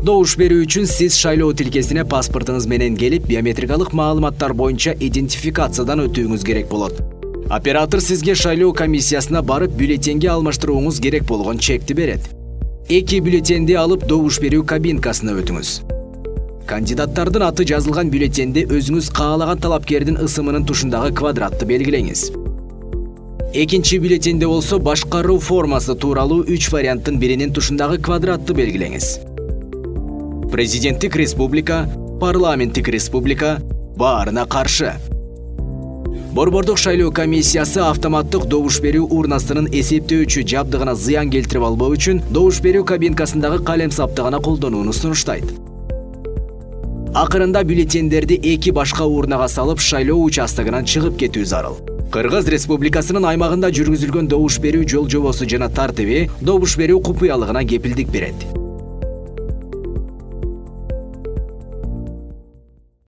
Добуш берүү үчүн сиз шайлоо тилкесине паспортуңуз менен келип, биометрикалык маалыматтар боюнча идентификациядан өтүүңүз керек болот. Оператор сизге шайлоо комиссиясына барып бюллетенге алмаштырууңуз керек болгон чекти берет. 2 бюллетенди алып добуш берүү кабинкасына өтүңүз. Кандидаттардын аты жазылган бюллетенди өзүңүз каалаган талапкердин ысымынын тушундагы квадратты белгилеңиз. Экинчи бюллетенде болсо башкаруу формасы тууралуу 3 варианттын биринин тушундагы квадратты белгилеңиз. Президенттик республика, парламенттик республика, баарына каршы. Борбордук шайлоо комиссиясы автоматтык добуш берүү урнасынын эсептөөчү жабдыгына зыян келтирип албоо үчүн добуш берүү кабинкасындагы калем сапты гана колдонууну сунуштайт. Акырында бюллетендерди 2 башка урнага салып шайлоо участогунан чыгып кетүү зарыл. Кыргыз Республикасынын аймагында жүргүзүлгөн добуш берүү жол жобосу жана тартиби добуш берүү купуялыгына кепилдик берет.